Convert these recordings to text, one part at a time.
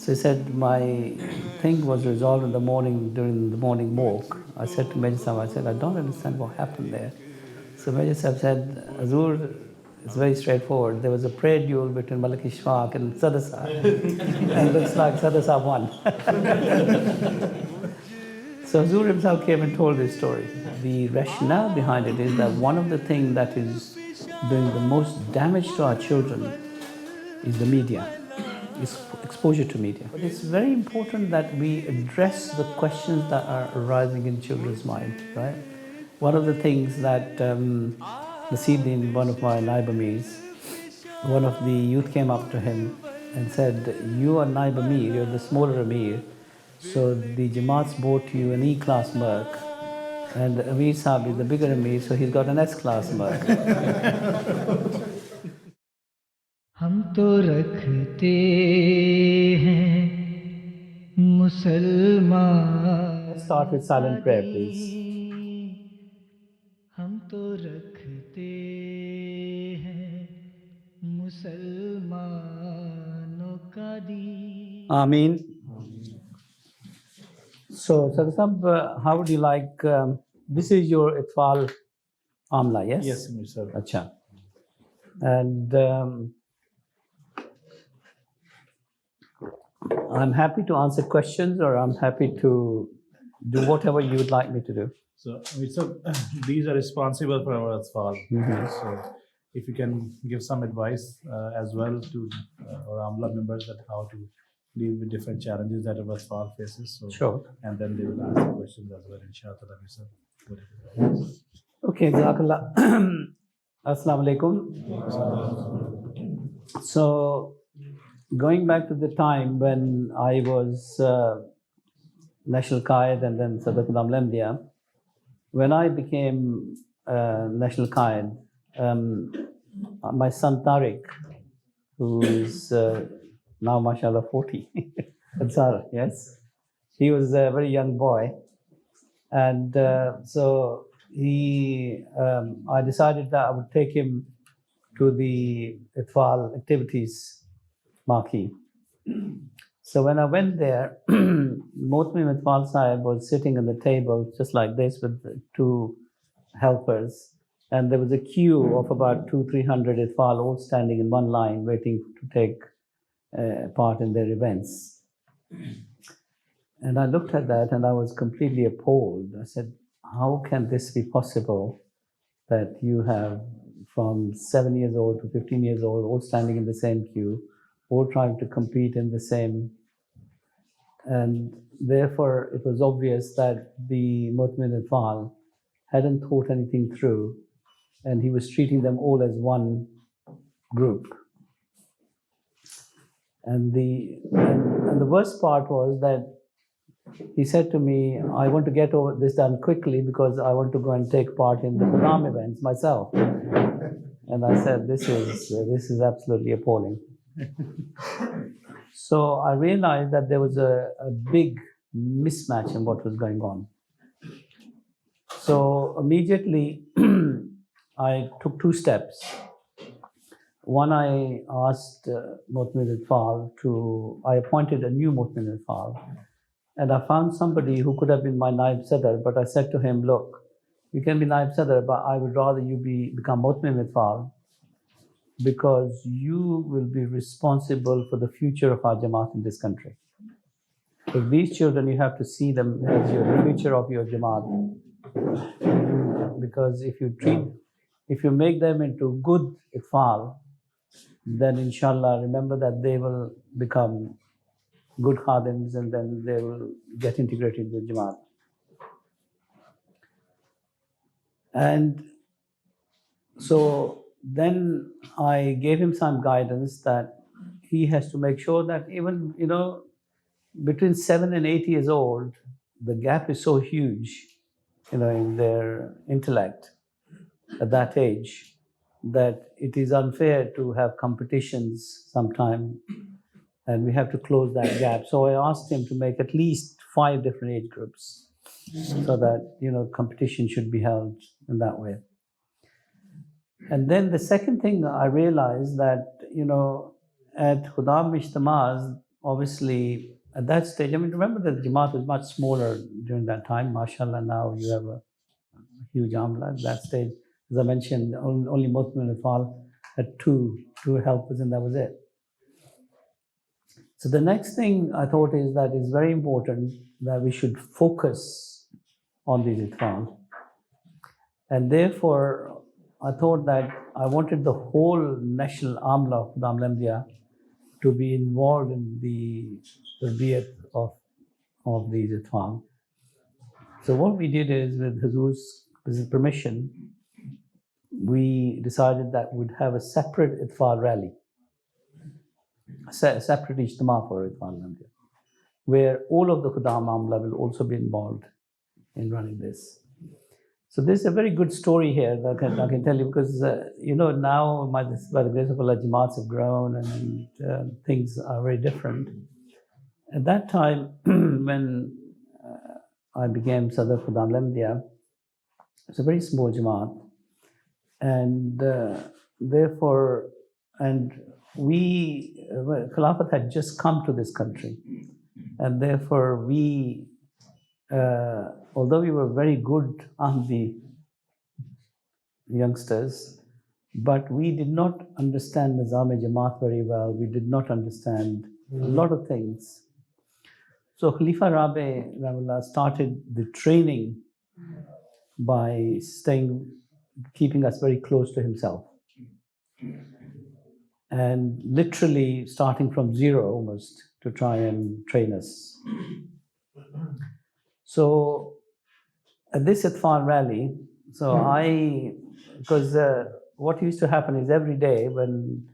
So he said, my thing was resolved in the morning, during the morning walk. I said to Major Sahib, I said, I don't understand what happened there. So Major Sahib said, Azur, it's very straightforward. There was a prayer duel between Malik Ishfaq and Sadasar. And it looks like Sadasar won. So Azur himself came and told this story. The rationale behind it is that one of the things that is doing the most damage to our children is the media, is exposure to media. But it's very important that we address the questions that are arising in children's mind, right? One of the things that this evening, one of my Naib Amirs, one of the youth came up to him and said, you are Naib Amir, you're the smaller Amir, so the Jamaat's bought you an E-class Merc, and Amir Sahib is the bigger Amir, so he's got an S-class Merc. हम तो रखते हैं मुसलमान. Let's start with silent prayer, please. हम तो रखते हैं मुसलमानों का दीन. Ameen. So, Sadasab, how would you like, this is your Itfal Amla, yes? Yes, sir. Acha. And I'm happy to answer questions, or I'm happy to do whatever you would like me to do. So, these are responsible for our Atfal. So, if you can give some advice as well to our Amla members that how to deal with different challenges that our Atfal faces. So, Sure. And then they will answer questions as well, inshallah. Sir. Okay, Jazakallah. Assalamu alaikum. So, going back to the time when I was National Qaid and then Sadatul Amlamdia, when I became National Qaid, my son Tariq, who is now, mashallah, 40, Ansar, yes, he was a very young boy. And so I decided that I would take him to the Itfal activities marquee. So when I went there, Motmi Itfal Sahib was sitting at the table just like this with two helpers. And there was a queue of about 200-300 Itfal all standing in one line waiting to take part in their events. And I looked at that and I was completely appalled. I said, how can this be possible that you have from 7 years old to 15 years old all standing in the same queue, all trying to compete in the same, and therefore it was obvious that the Mutmin Itfal hadn't thought anything through, and he was treating them all as one group. And the worst part was that he said to me, I want to get over this done quickly because I want to go and take part in the program events myself. And I said, this is absolutely appalling. So I realized that there was a big mismatch in what was going on. So immediately I took two steps. One, I asked Mutmin Itfal I appointed a new Mutmin Itfal. And I found somebody who could have been my Naib Sadr, but I said to him, look, you can be Naib Sadr, but I would rather you become Mutmin Itfal, because you will be responsible for the future of our Jamaat in this country. So these children, you have to see them as the future of your Jamaat. Because if you make them into good Itfal, then inshallah, remember that they will become good khadims and then they will get integrated with Jamaat. And so then I gave him some guidance that he has to make sure that even, between 7 and 8 years old, the gap is so huge, in their intellect at that age, that it is unfair to have competitions sometime, and we have to close that gap. So I asked him to make at least 5 different age groups so that, competition should be held in that way. And then the second thing I realized that, at Khudam Ijtimas, obviously, at that stage, I mean, remember that the Jamaat was much smaller during that time. MashaAllah, now you have a huge Amla. At that stage, as I mentioned, only Muslim Nifal had two helpers, and that was it. So the next thing I thought is that it's very important that we should focus on these Itfal. And therefore, I thought that I wanted the whole national Amla of Khudam Lamdia to be involved in the tarbiyat of these Itfal. So what we did is, with Hazur's permission, we decided that we'd have a separate Itfal rally, a separate Ijtima for Itfal Lamdia, where all of the Khudam Amla will also be involved in running this. So there's a very good story here that I can tell you, because now by the grace of Allah, Jamaats have grown and things are very different. At that time, when I became Sadr Khudam Lamdia, it's a very small Jamaat, and therefore, Khilafat had just come to this country, and therefore we, although we were very good Ahmadi youngsters, but we did not understand Nizam Jamaat very well. We did not understand a lot of things. So Khalifa Rabi Rahimahullah started the training by keeping us very close to himself, and literally starting from zero almost to try and train us. So at this Itfal rally, because what used to happen is every day when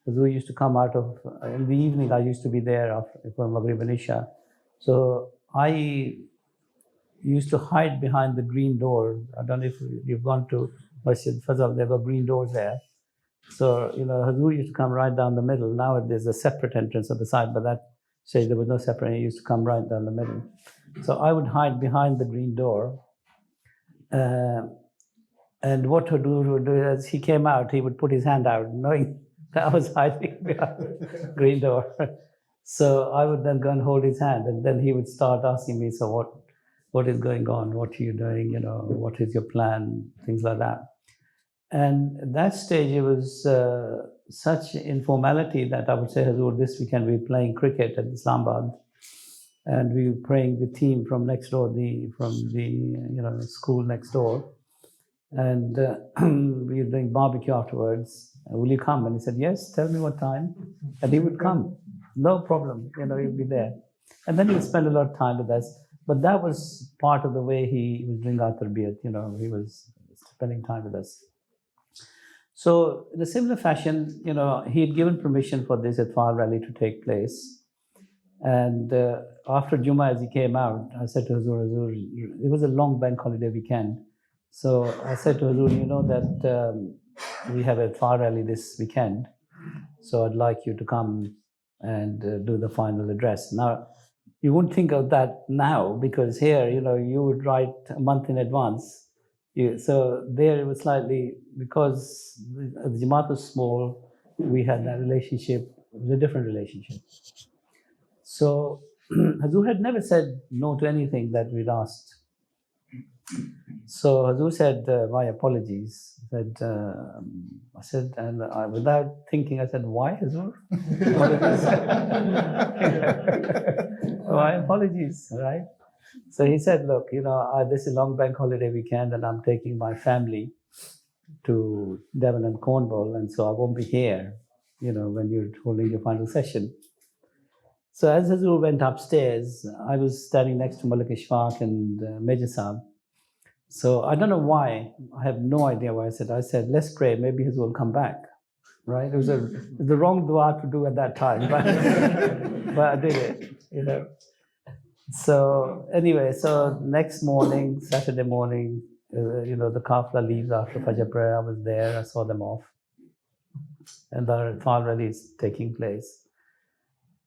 Hazur used to come out of, in the evening I used to be there for Maghrib and Isha. So I used to hide behind the green door. I don't know if you've gone to Masjid Fazal, there were green doors there. So, Hazur used to come right down the middle. Now there's a separate entrance at the side, but that stage there was no separate. He used to come right down the middle. So I would hide behind the green door. And what Hazur would do as he came out, he would put his hand out, knowing that I was hiding behind the green door. So I would then go and hold his hand, and then he would start asking me, so what is going on? What are you doing? What is your plan? Things like that. And at that stage, it was such informality that I would say, Hazur, this weekend we're playing cricket at Islamabad, and we were praying the team from next door, from the school next door, and we were doing barbecue afterwards. Will you come? And he said, yes, tell me what time. And he would come, no problem, he'd be there. And then he would spend a lot of time with us. But that was part of the way he was doing our tarbiyat, he was spending time with us. So in a similar fashion, he had given permission for this Itfal rally to take place. And after Jummah, as he came out, I said to Hazur, it was a long bank holiday weekend. So I said to Hazur, that we have a Itfal rally this weekend. So I'd like you to come and do the final address. Now, you wouldn't think of that now, because here, you would write a month in advance. So there it was slightly, because the Jamaat was small, we had that relationship. It was a different relationship. So Hazur had never said no to anything that we'd asked. So Hazur said, my apologies. I said, and without thinking, I said, why, Hazur? Why apologies, right? So he said, look, this is long bank holiday weekend, and I'm taking my family to Devon and Cornwall, and so I won't be here, when you're holding your final session. So as Hazur went upstairs, I was standing next to Malik Ishfaq and Major Saab. So I don't know why, I have no idea why I said, let's pray, maybe Hazur will come back, right? It was the wrong dua to do at that time, but I did it, So anyway, so next morning, Saturday morning, the Kafla leaves after Fajr prayer. I was there, I saw them off. And the Itfal rally is taking place.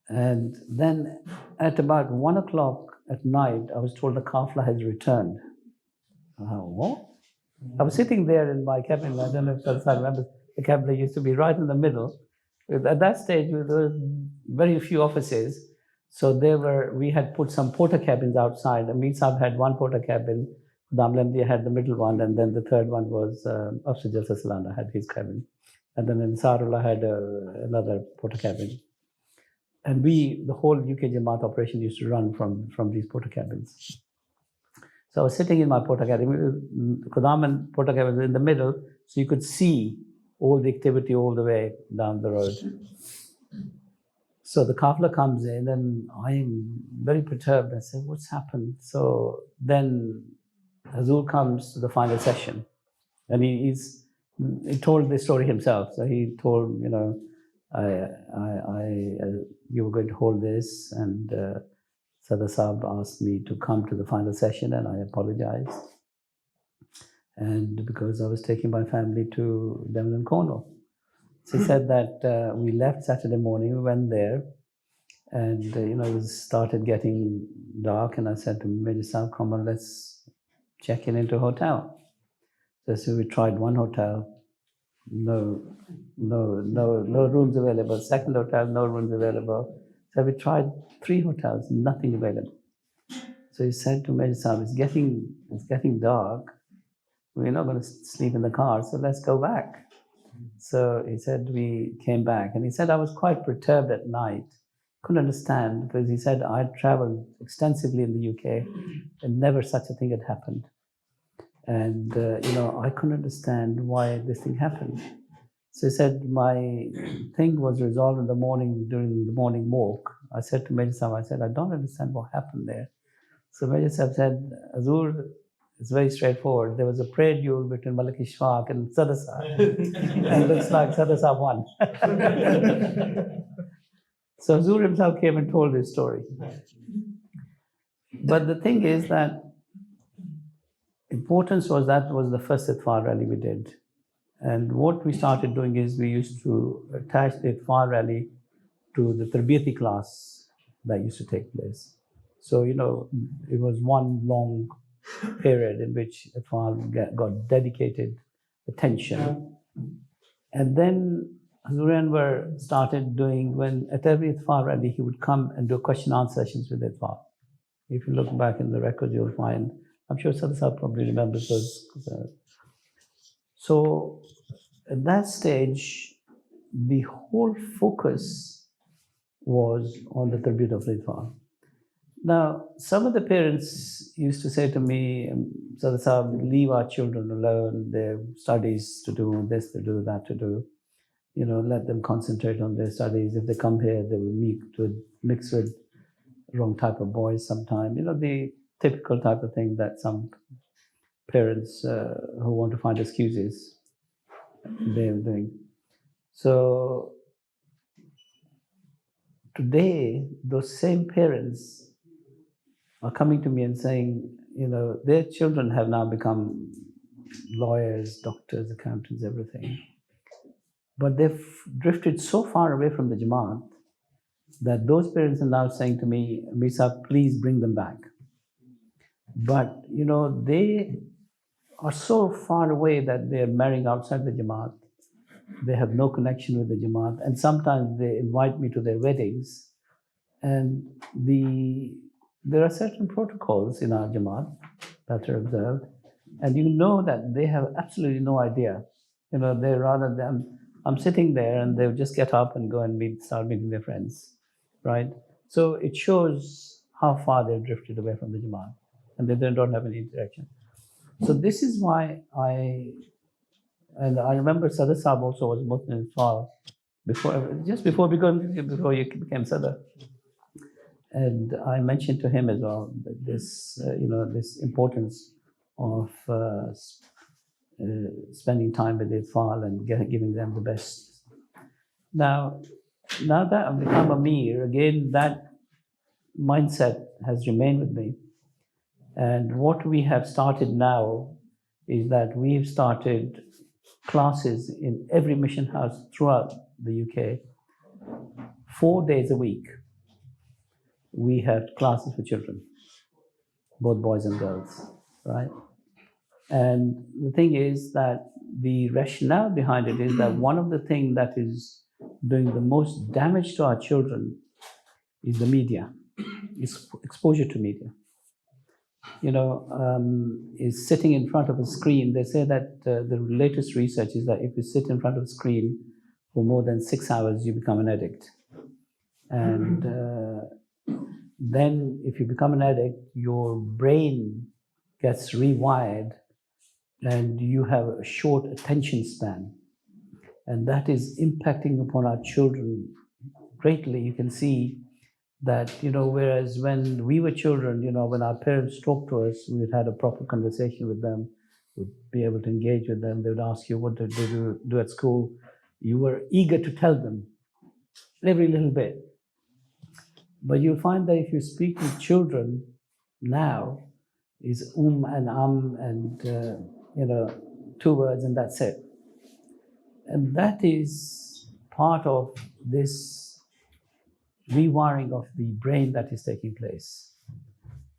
And then at about 1 o'clock at night, I was told the Kafla has returned. What? I was sitting there in my cabin. I don't know if I remember, the cabin used to be right in the middle. At that stage, there were very few offices. So we had put some porter cabins outside. Amir Sahib had one porter cabin, Khudam Lamdia had the middle one, and then the third one was Afsar Jalsa Salana had his cabin. And then Ansarullah had another porter cabin. And the whole UK Jamaat operation used to run from these porter cabins. So I was sitting in my porter cabin, Khudam and porter cabin was in the middle, so you could see all the activity all the way down the road. So the kafla comes in and I'm very perturbed. I said, what's happened? So then Hazur comes to the final session and he told the story himself. So he told, you know, you were going to hold this and Sadar Sahib asked me to come to the final session and I apologized. And because I was taking my family to Devon and Cornwall. So he said that we left Saturday morning, we went there, and you know, it started getting dark, and I said to Major Sahib, come on, let's check into a hotel. So we tried one hotel, no rooms available. Second hotel, no rooms available. So we tried 3 hotels, nothing available. So he said to Major Sahib, it's getting dark. We're not going to sleep in the car, so let's go back. So he said we came back, and he said I was quite perturbed at night. Couldn't understand, because he said I'd traveled extensively in the UK and never such a thing had happened. And you know, I couldn't understand why this thing happened. So he said my thing was resolved in the morning during the morning walk. I said to Major Sahib, I said, I don't understand what happened there. So Major Sahib said, Azur, it's very straightforward. There was a prayer duel between Malik Ishfaq and Sadar Sahib. And it looks like Sadar Sahib won. So Hazur himself came and told his story. But the thing is that importance was that was the first Itfar rally we did. And what we started doing is we used to attach the Itfar rally to the Tarbiyati class that used to take place. So, you know, it was one long period in which Itfar got dedicated attention. And then Hazur Anwar started doing, when at every Itfar rally, he would come and do question and answer sessions with Itfar. If you look back in the records, you'll find, I'm sure Sadar Sahib probably remembers those. So at that stage, the whole focus was on the Tarbiyat of Itfar. Now, some of the parents used to say to me, Sadar Sahib, leave our children alone, their studies to do, this to do, that to do. You know, let them concentrate on their studies. If they come here, they will mix with wrong type of boys sometime. You know, the typical type of thing that some parents who want to find excuses, they're doing. So today, those same parents are coming to me and saying, you know, their children have now become lawyers, doctors, accountants, everything. But they've drifted so far away from the Jamaat that those parents are now saying to me, Amir Sahib, please bring them back. But, you know, they are so far away that they're marrying outside the Jamaat. They have no connection with the Jamaat. And sometimes they invite me to their weddings. And there are certain protocols in our Jamaat that are observed. And you know that they have absolutely no idea. You know, they rather than, I'm sitting there and they'll just get up and go and start meeting their friends, right? So it shows how far they've drifted away from the Jamaat and they don't have any interaction. So this is why I remember Sadar Sahib also was Muslim as well, before you became Sadar. And I mentioned to him as well that this, you know, this importance of spending time with Itfal and giving them the best. Now that I've become Amir, again, that mindset has remained with me. And what we have started now is that we've started classes in every mission house throughout the UK, 4 days a week. We have classes for children, both boys and girls, right? And the thing is that the rationale behind it is that one of the things that is doing the most damage to our children is the media, is exposure to media. Is sitting in front of a screen. They say that the latest research is that if you sit in front of a screen for more than 6 hours, you become an addict. And then if you become an addict, your brain gets rewired and you have a short attention span. And that is impacting upon our children greatly. You can see that, whereas when we were children, when our parents talked to us, we had a proper conversation with them, would be able to engage with them. They would ask you, what did they do at school? You were eager to tell them every little bit. But you'll find that if you speak with children now, is and and, 2 words and that's it. And that is part of this rewiring of the brain that is taking place.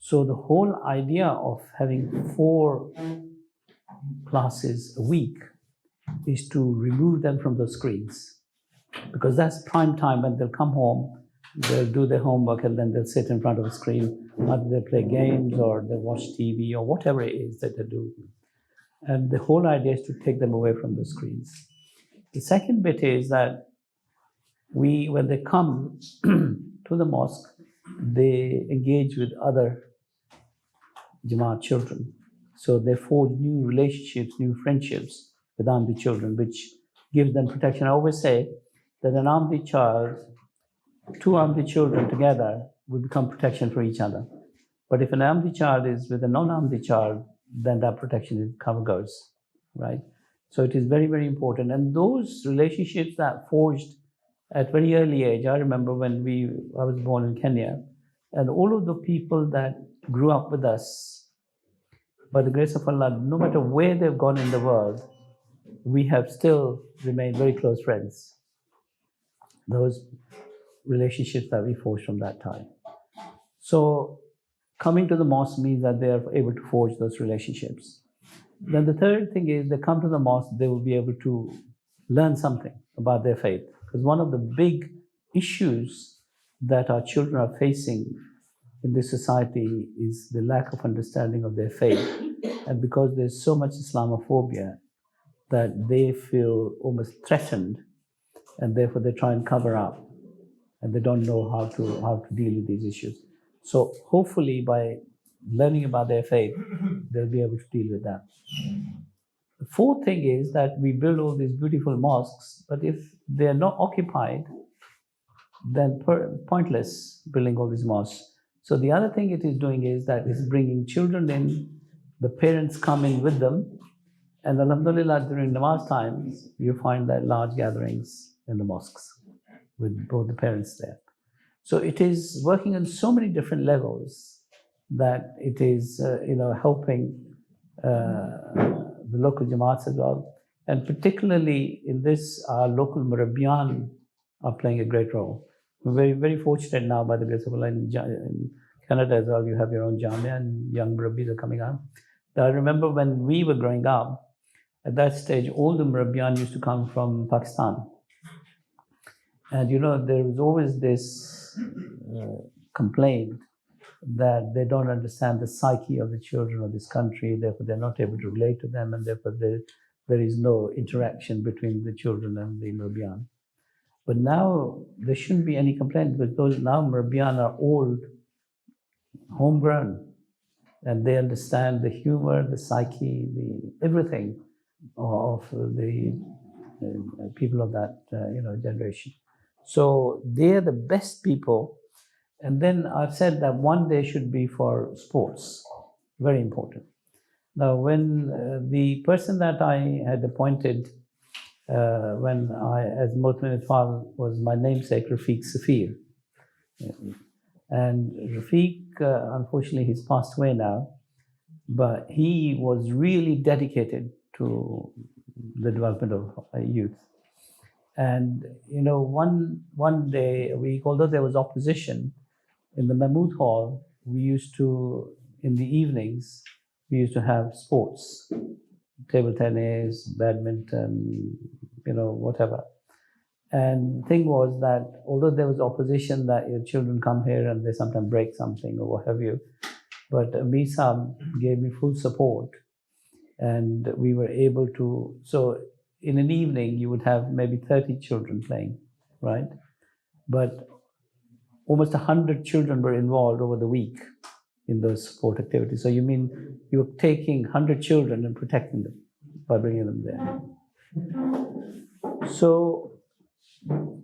So the whole idea of having 4 classes a week is to remove them from those screens, because that's prime time when they'll come home, they'll do their homework, and then they'll sit in front of a screen. Either they play games or they watch TV or whatever it is that they do. And the whole idea is to take them away from the screens. The second bit is that when they come to the mosque, they engage with other Jama'at children. So they forge new relationships, new friendships with Ahmadi children, which gives them protection. I always say that an Ahmadi child, 2 Ahmadi children together will become protection for each other. But if an Ahmadi child is with a non-Ahmadi child, then that protection cover goes, right? So it is very, very important. And those relationships that forged at very early age, I remember when I was born in Kenya, and all of the people that grew up with us, by the grace of Allah, no matter where they've gone in the world, we have still remained very close friends. Those relationships that we forged from that time. So coming to the mosque means that they are able to forge those relationships. Then the third thing is they come to the mosque, they will be able to learn something about their faith. Because one of the big issues that our children are facing in this society is the lack of understanding of their faith. And because there's so much Islamophobia that they feel almost threatened, and therefore they try and cover up, and they don't know how to deal with these issues. So hopefully by learning about their faith, they'll be able to deal with that. The fourth thing is that we build all these beautiful mosques, but if they're not occupied, then pointless building all these mosques. So the other thing it is doing is that it's bringing children in, the parents come in with them, and alhamdulillah, during namaz times, you find that large gatherings in the mosques with both the parents there. So it is working on so many different levels that it is, helping the local Jamaats as well. And particularly in this, our local Murabbiyan are playing a great role. We're very, very fortunate now, by the grace of Allah, in Canada as well, you have your own Jamia and young Murabbis are coming out. I remember when we were growing up, at that stage, all the Murabbiyan used to come from Pakistan. And there was always this complaint that they don't understand the psyche of the children of this country, therefore they're not able to relate to them, and therefore there is no interaction between the children and the Murabbiyan. But now there shouldn't be any complaint, because those now Murabbiyan are old, homegrown, and they understand the humor, the psyche, everything of the people of that generation. So they're the best people. And then I've said that one day should be for sports, very important. Now, when the person that I had appointed when as Mohtmin Itfal was my namesake, Rafiq Safir. And Rafiq, unfortunately, he's passed away now, but he was really dedicated to the development of youth. And one day, although there was opposition, in the Mahmood Hall, we used to, in the evenings, we used to have sports, table tennis, badminton, whatever. And the thing was that although there was opposition that your children come here and they sometimes break something or what have you, but Amir Sahib gave me full support, and we were able to. So in an evening, you would have maybe 30 children playing, right? But almost 100 children were involved over the week in those sport activities. So you mean you were taking 100 children and protecting them by bringing them there. So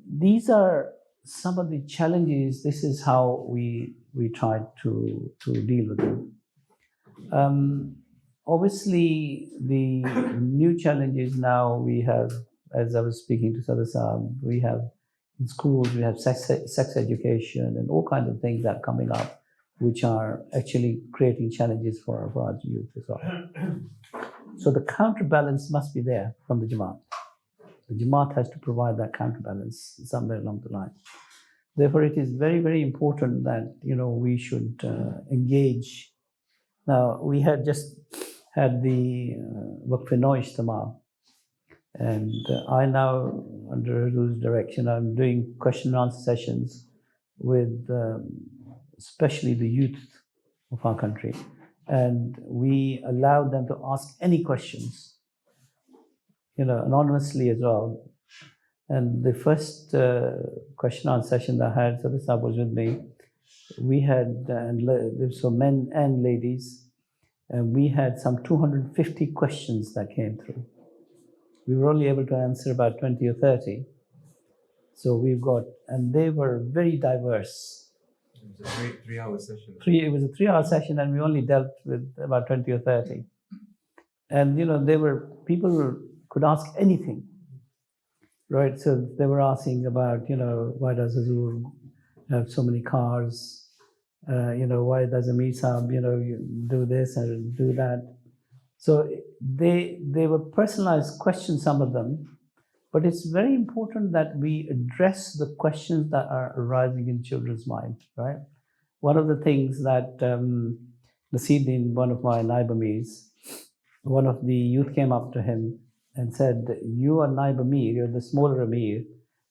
these are some of the challenges. This is how we tried to deal with them. Obviously, the new challenges now we have, as I was speaking to Sadasab, we have in schools, we have sex education and all kinds of things that are coming up, which are actually creating challenges for our youth as well. So the counterbalance must be there from the Jamaat. The Jamaat has to provide that counterbalance somewhere along the line. Therefore, it is very, very important that we should engage. Now, we had just had the Waqf-e-Nau Ijtima, and I now, under Hazur's direction, I'm doing question and answer sessions with especially the youth of our country, and we allow them to ask any questions, anonymously as well. And the first question and answer session that I had, so this was with me, we had, so men and ladies, and we had some 250 questions that came through. We were only able to answer about 20 or 30. So we've got, and they were very diverse. It was a 3-hour session. It was a 3-hour session, and we only dealt with about 20 or 30. And people who could ask anything, right? So they were asking about, why does Hazur have so many cars? Why does Amir Sahib, do this and do that? So they were personalized questions, some of them, but it's very important that we address the questions that are arising in children's mind, right? One of the things that Nasiruddin, one of my Naib Amirs, one of the youth came up to him and said, you are Naib Amir, you're the smaller Amir,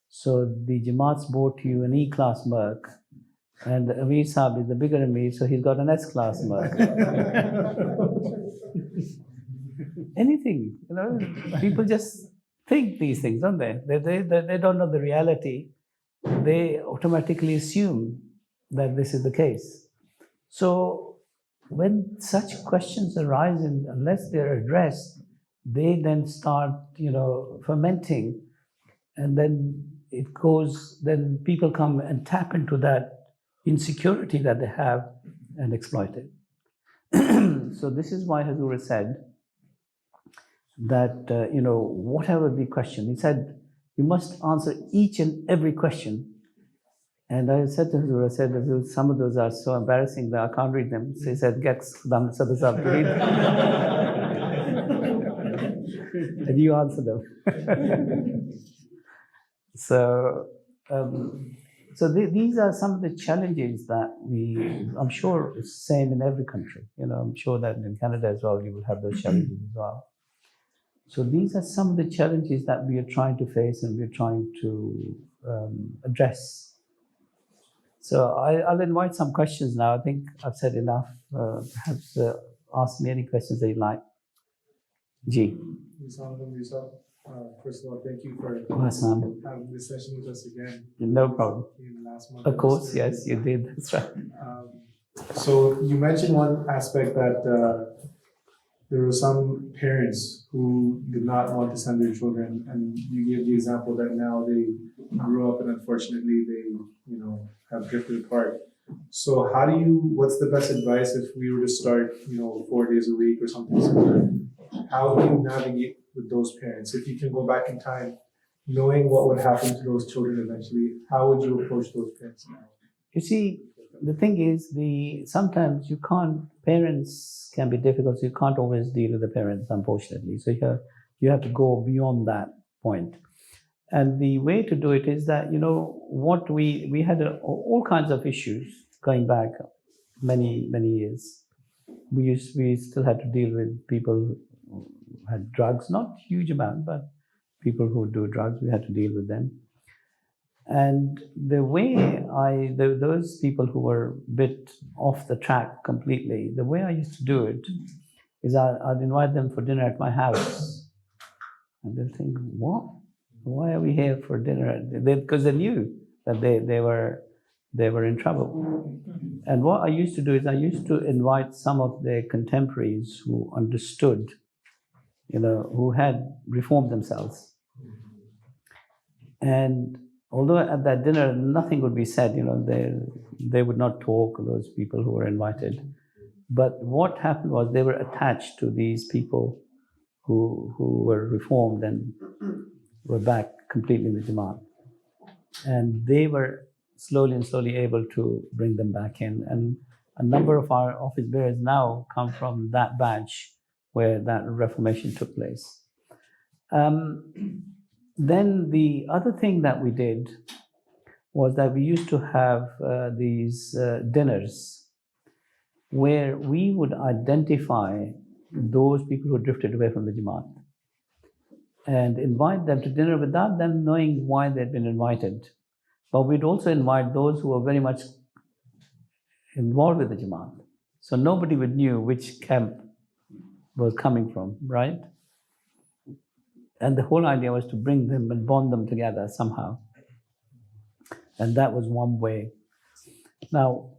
so the Jamaat's bought you an E-class Merc, and Amir Sahib is the bigger Amir, so he's got an S-class Merc. Anything, people just think these things, don't they? They don't know the reality. They automatically assume that this is the case. So when such questions arise, and unless they're addressed, they then start, fermenting, and then it goes. Then people come and tap into that insecurity that they have and exploit it. So this is why Hazur said that, whatever the question, he said, you must answer each and every question. And I said to Hazur, Hazur, some of those are so embarrassing that I can't read them. So he said, get Sadasab to read them. And you answer them. So these are some of the challenges that I'm sure it's the same in every country. I'm sure that in Canada as well, you will have those challenges as well. So these are some of the challenges that we are trying to face and we're trying to address. So I'll invite some questions now. I think I've said enough. Perhaps ask me any questions that you like. G. First of all, thank you for having this session with us again. No problem. Last month of course, yes, you did. That's right. So you mentioned one aspect that there were some parents who did not want to send their children, and you gave the example that now they grew up and unfortunately they, have drifted apart. So what's the best advice if we were to start, 4 days a week or something similar? How do you navigate with those parents? If you can go back in time, knowing what would happen to those children eventually, how would you approach those parents now? You see, the thing is, sometimes you can't, parents can be difficult, so you can't always deal with the parents, unfortunately. So you have to go beyond that point. And the way to do it is that, what we had all kinds of issues going back many, many years. We still had to deal with people who had drugs, not huge amount, but people who do drugs, we had to deal with them. And the way those people who were a bit off the track completely, the way I used to do it is I'd invite them for dinner at my house. And they'll think, what? Why are we here for dinner? Because they knew that they were in trouble. And what I used to do is I used to invite some of their contemporaries who understood, who had reformed themselves. And although at that dinner nothing would be said, they would not talk, those people who were invited. But what happened was they were attached to these people who were reformed and were back completely in the Jamaat. And they were slowly able to bring them back in. And a number of our office bearers now come from that batch where that reformation took place. Then the other thing that we did was that we used to have these dinners where we would identify those people who drifted away from the Jamaat and invite them to dinner without them knowing why they'd been invited. But we'd also invite those who were very much involved with the Jamaat. So nobody would knew which camp was coming from, right? And the whole idea was to bring them and bond them together somehow. And that was one way. Now,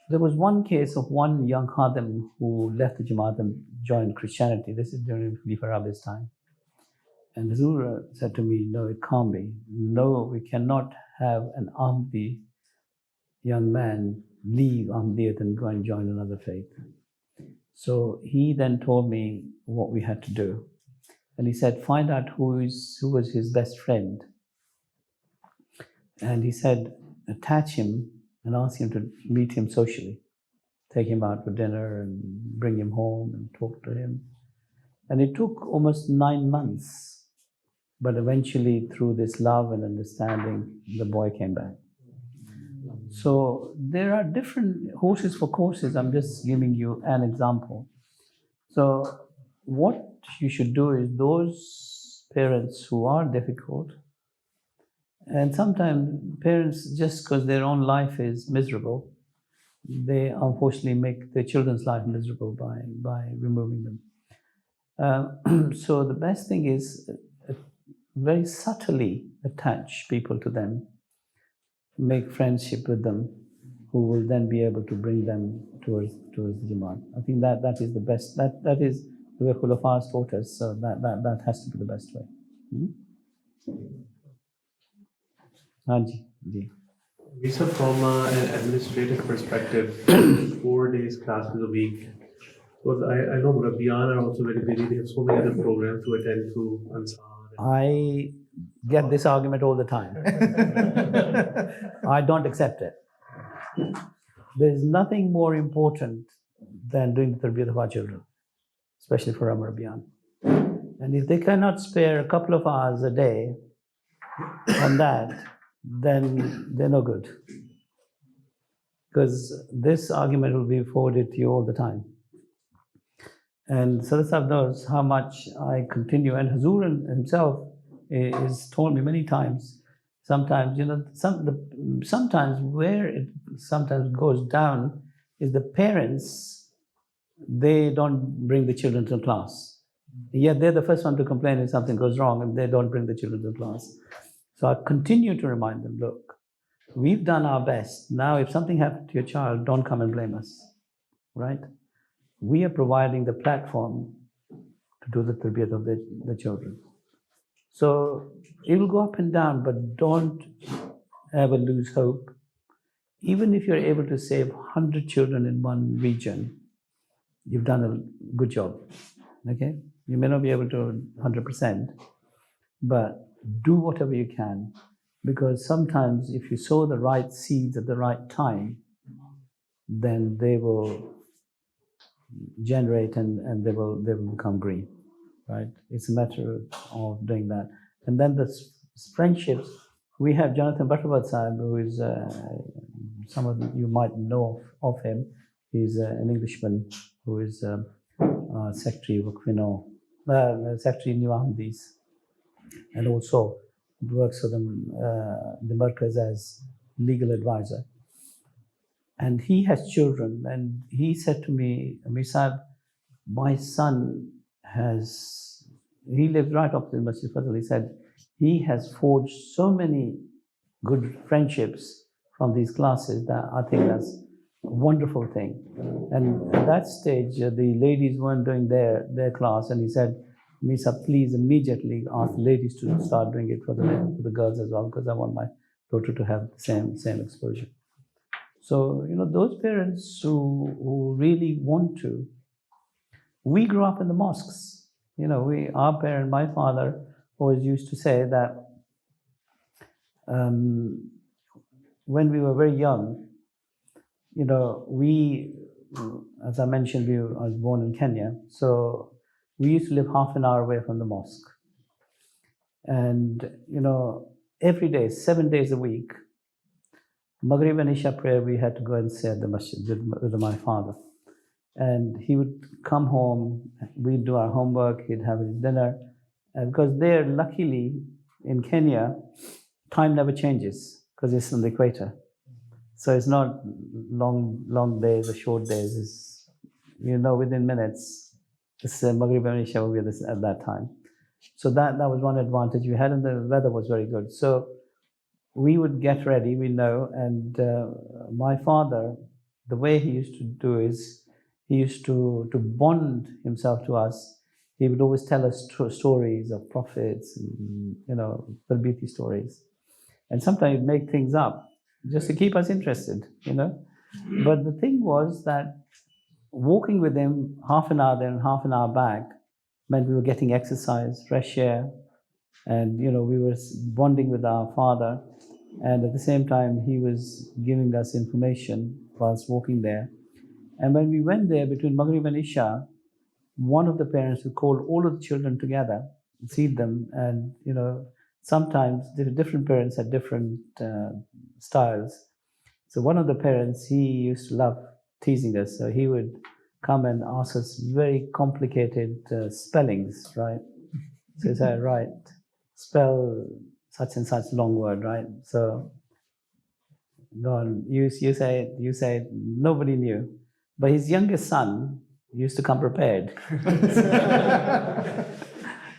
there was one case of one young Khadim who left the Jamaat and joined Christianity. This is during Khalifa Rabi's time. And Huzur said to me, no, it can't be. No, we cannot have an Ahmadi young man leave Ahmadiyat and go and join another faith. So he then told me what we had to do. And he said, find out who was his best friend. And he said, attach him and ask him to meet him socially. Take him out for dinner and bring him home and talk to him. And it took almost 9 months. But eventually, through this love and understanding, the boy came back. So there are different horses for courses. I'm just giving you an example. So what you should do is those parents who are difficult, and sometimes parents, just because their own life is miserable, they unfortunately make their children's life miserable by removing them. So the best thing is very subtly attach people to them, make friendship with them, who will then be able to bring them towards the Jamaat. I think that is the best. That is the way Khilafat taught us. So that has to be the best way. Ji. So from an administrative perspective, 4 days classes a week. Well, I know Rabbiyan are also very busy. They have so many other programs to attend to. Ansar. I get this argument all the time. I don't accept it. There is nothing more important than doing the tarbiyat of our children, especially for our Rabbiyan. And if they cannot spare a couple of hours a day on that, then they're no good. Because this argument will be forwarded to you all the time. And Sadat Sahib knows how much I continue, and Huzur himself has told me many times. Sometimes, sometimes where it sometimes goes down is the parents, they don't bring the children to class. Yet they're the first one to complain if something goes wrong and they don't bring the children to class. So I continue to remind them, look, we've done our best. Now, if something happened to your child, don't come and blame us, right? We are providing the platform to do the tarbiyat of the children. So it will go up and down, but don't ever lose hope. Even if you're able to save 100 children in one region, you've done a good job, okay? You may not be able to 100%, but do whatever you can, because sometimes if you sow the right seeds at the right time, then they will generate and they will become green, right? It's a matter of doing that. And then the friendships, we have Jonathan Butterworth Sahib, who is, some of you might know of him. He's an Englishman who is Secretary of Secretary in New Ahmadis. And also works for the Markaz as legal advisor. And he has children, and he said to me, Amir Sahib, my son he lives right opposite Masjid Fazal. He said, he has forged so many good friendships from these classes that I think that's a wonderful thing. And at that stage, the ladies weren't doing their class, and he said, Misa, please immediately ask the ladies to start doing it for the girls as well, because I want my daughter to have the same exposure. So, those parents who really want to, we grew up in the mosques. My father always used to say that when we were very young, we, as I mentioned, I was born in Kenya, so we used to live half an hour away from the mosque. And, every day, 7 days a week, Maghrib and Isha prayer, we had to go and say at the masjid with my father. And he would come home, we'd do our homework, he'd have his dinner. And because there, luckily, in Kenya, time never changes because it's on the equator. So it's not long days or short days. It's, within minutes, it's Maghrib and Isha will be at that time. So that was one advantage we had, and the weather was very good. So we would get ready, and my father, the way he used to do is, he used to bond himself to us. He would always tell us stories of prophets, and, Talbiti stories. And sometimes he'd make things up just to keep us interested, But the thing was that walking with him half an hour there and half an hour back meant we were getting exercise, fresh air, and, we were bonding with our father. And at the same time, he was giving us information whilst walking there. And when we went there between Maghrib and Isha, one of the parents would call all of the children together, feed them, and sometimes the different parents had different styles. So one of the parents, he used to love teasing us, so he would come and ask us very complicated spellings, right? So he said, right, spell such and such long word, right? So go on, you say it, nobody knew. But his youngest son used to come prepared.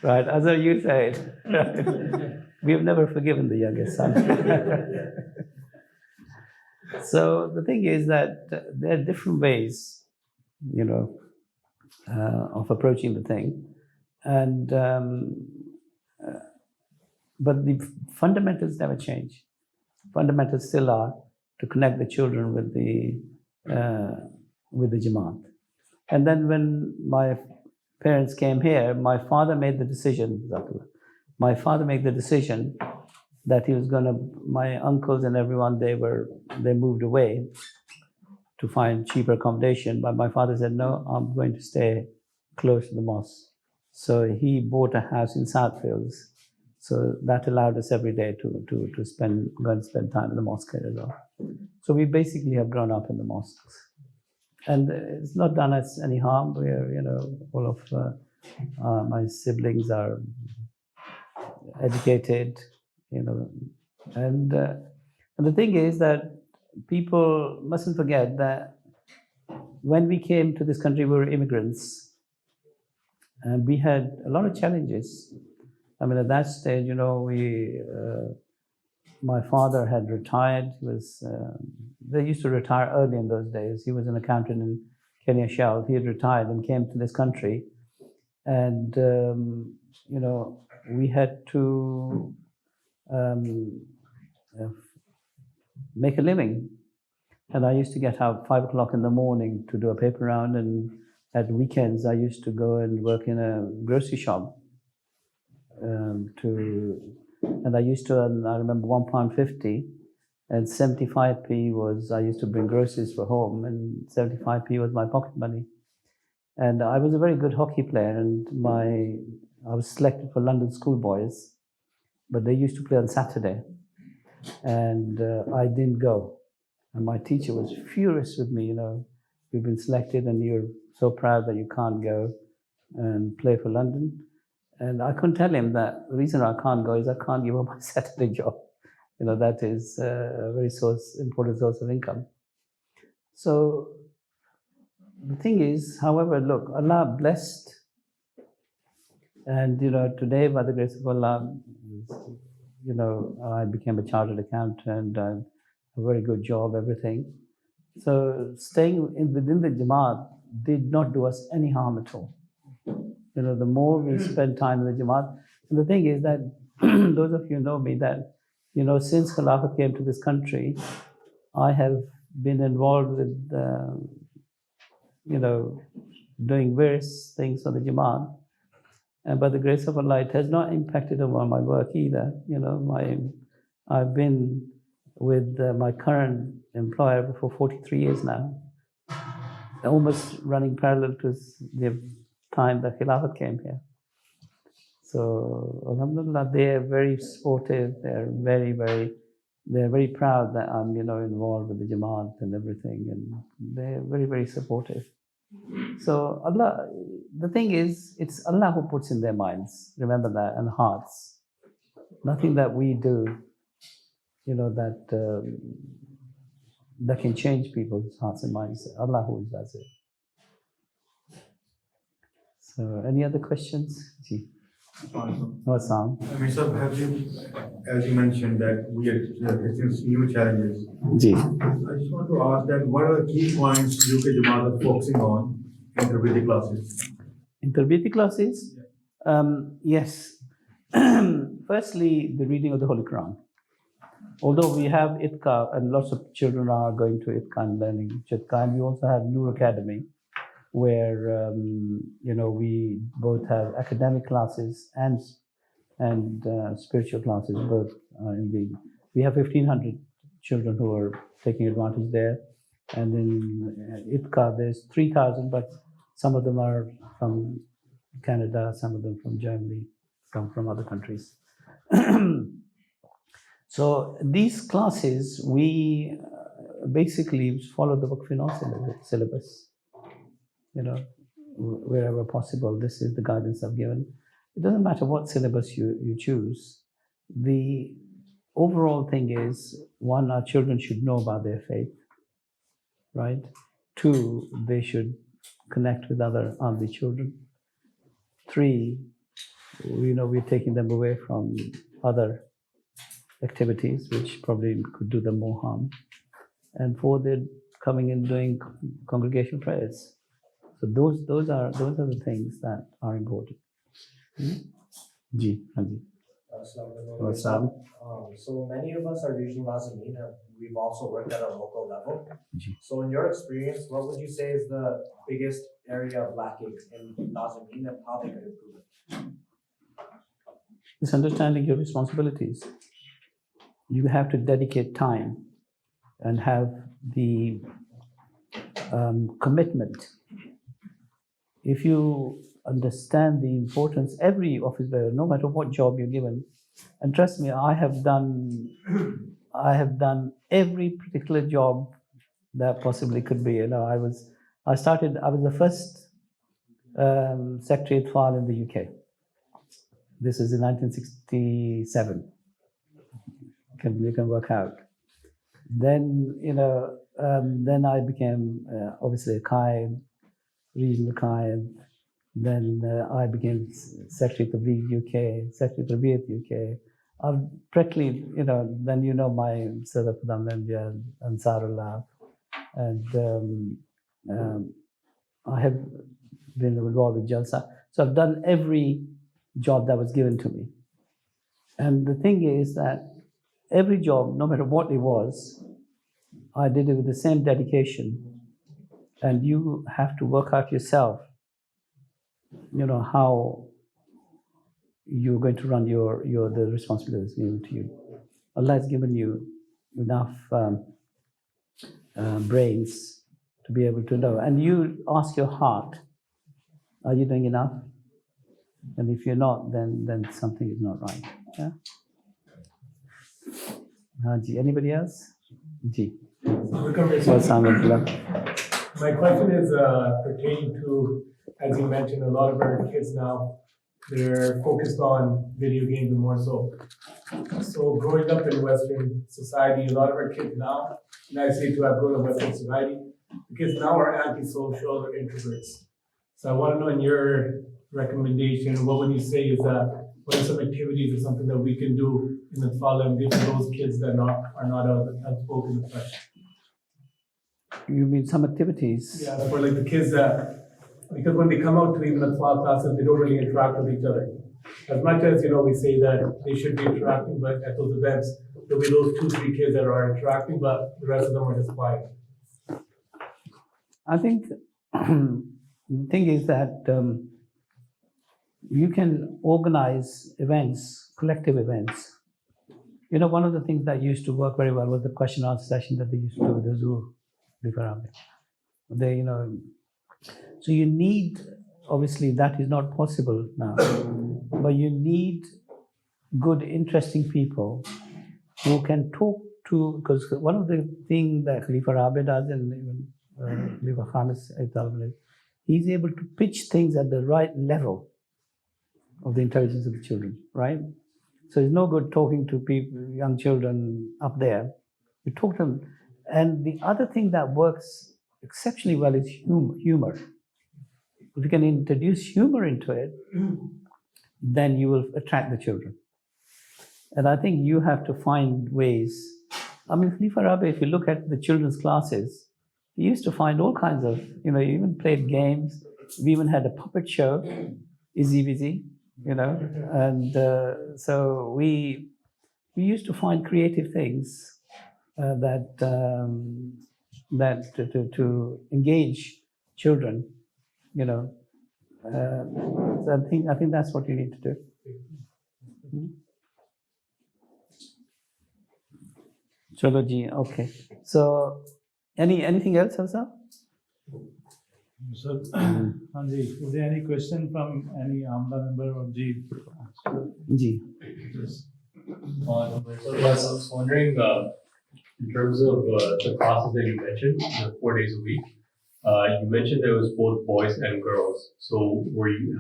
Right, as you said, right? We have never forgiven the youngest son. So the thing is that there are different ways, of approaching the thing. And but the fundamentals never change. Fundamentals still are to connect the children with the Jamaat. And then when my parents came here, my father made the decision that he was my uncles and everyone, they moved away to find cheaper accommodation. But my father said, no, I'm going to stay close to the mosque. So he bought a house in Southfields. So that allowed us every day to go and spend time in the mosque as well. So we basically have grown up in the mosques. And it's not done us any harm. We're, all of my siblings are educated, and the thing is that people mustn't forget that when we came to this country, we were immigrants, and we had a lot of challenges. I mean, at that stage, my father had retired. They used to retire early in those days. He was an accountant in Kenya Shell. He had retired and came to this country. And, we had to make a living. And I used to get out 5 o'clock in the morning to do a paper round. And at weekends, I used to go and work in a grocery shop. And I used to earn, I remember, £1.50, and 75p was, I used to bring groceries for home, and 75p was my pocket money. And I was a very good hockey player, and I was selected for London schoolboys, but they used to play on Saturday, and I didn't go. And my teacher was furious with me, you've been selected and you're so proud that you can't go and play for London. And I couldn't tell him that the reason I can't go is I can't give up my Saturday job. That is a very important source of income. So the thing is, however, look, Allah blessed, and today by the grace of Allah, I became a chartered accountant, a very good job, everything. So staying within the Jamaat did not do us any harm at all. The more we spend time in the Jamaat, and the thing is that those of you know me that since Khilafat came to this country, I have been involved with doing various things for the Jamaat, and by the grace of Allah, it has not impacted on my work either. I've been with my current employer for 43 years now, almost running parallel to the time that Khilafat came here. So alhamdulillah, they are very supportive. They're very proud that I'm involved with the Jamaat and everything, and they're very, very supportive. So Allah, the thing is, it's Allah who puts in their minds, remember that, and hearts. Nothing that we do, that can change people's hearts and minds. Allah who does it. So any other questions? Ji. No sound. Amir Sahib, have you, as you mentioned, that we are facing new challenges. Ji. I just want to ask that what are the key points UK Jamaat are focusing on in Tarbiyati classes? In Tarbiyati classes? Yes. Firstly, the reading of the Holy Quran. Although we have ITKA and lots of children are going to ITKA and learning ITKA, and we also have Noor Academy, where we both have academic classes and spiritual classes. Both we have 1,500 children who are taking advantage there, and in ITKA there's 3,000, but some of them are from Canada, some of them from Germany, some from other countries. So these classes, we basically follow the Waqf-e-Nau syllabus. Wherever possible, this is the guidance I've given. It doesn't matter what syllabus you choose. The overall thing is, one, our children should know about their faith, right? Two, they should connect with other Ahmadi children. Three, we're taking them away from other activities which probably could do them more harm. And four, they're coming and doing congregational prayers. So those are the things that are important. Ji, Haji. So many of us are regional Nazameen, and we've also worked at a local level. Ji. So in your experience, what would you say is the biggest area of lacking in Nazameen and how they could improve it? It's understanding your responsibilities. You have to dedicate time and have the commitment. If you understand the importance, every office bearer, no matter what job you're given, and trust me, I have done every particular job that possibly could be. I was the first Secretary at FAL in the UK. This is in 1967. You can work out. Then then I became obviously a Qaid, regional Qaid. Then I became Secretary of the UK, Secretary of the UK. Practically, then my Sadaf Damlandia, Ansarullah, and I have been involved with Jalsa. So I've done every job that was given to me. And the thing is that every job, no matter what it was, I did it with the same dedication. And you have to work out yourself, how you're going to run the responsibilities given to you. Allah has given you enough brains to be able to know. And you ask your heart, are you doing enough? And if you're not, then something is not right. Yeah? Ji, anybody else? Ji. My question is pertaining to, as you mentioned, a lot of our kids now they're focused on video games and more so. So growing up in Western society, a lot of our kids now, and I say to have grown up in Western society, the kids now are antisocial or introverts. So I want to know in your recommendation, what would you say is that what are some activities or something that we can do in the fall and give those kids that are not outspoken and such? You mean some activities? Yeah, for like the kids that, because when they come out to even the fall classes, they don't really interact with each other. As much as, we say that they should be interacting, but at those events, there'll be those 2-3 kids that are interacting, but the rest of them are just quiet. I think the thing is that you can organize events, collective events. One of the things that used to work very well was the question and answer session that they used to do with the zoo before. They, so you need, obviously that is not possible now, but you need good, interesting people who can talk to, because one of the things that Khalifa Rabi does and even Khalifa Khamis, he's able to pitch things at the right level of the intelligence of the children, right? So it's no good talking to people, young children up there. You talk to them. And the other thing that works exceptionally well is humor. If you can introduce humor into it, then you will attract the children. And I think you have to find ways. I mean, Khalifa Rabi, if you look at the children's classes, he used to find all kinds of, he even played games. We even had a puppet show, Izzy Wizzy, and so we used to find creative things that to engage children, So I think that's what you need to do. Chalo ji, okay. So anything else, Hamza? So, Hanji, is there any question from any AMLA member or G? Ji. I was wondering, in terms of the classes that you mentioned, 4 days a week, you mentioned there was both boys and girls. So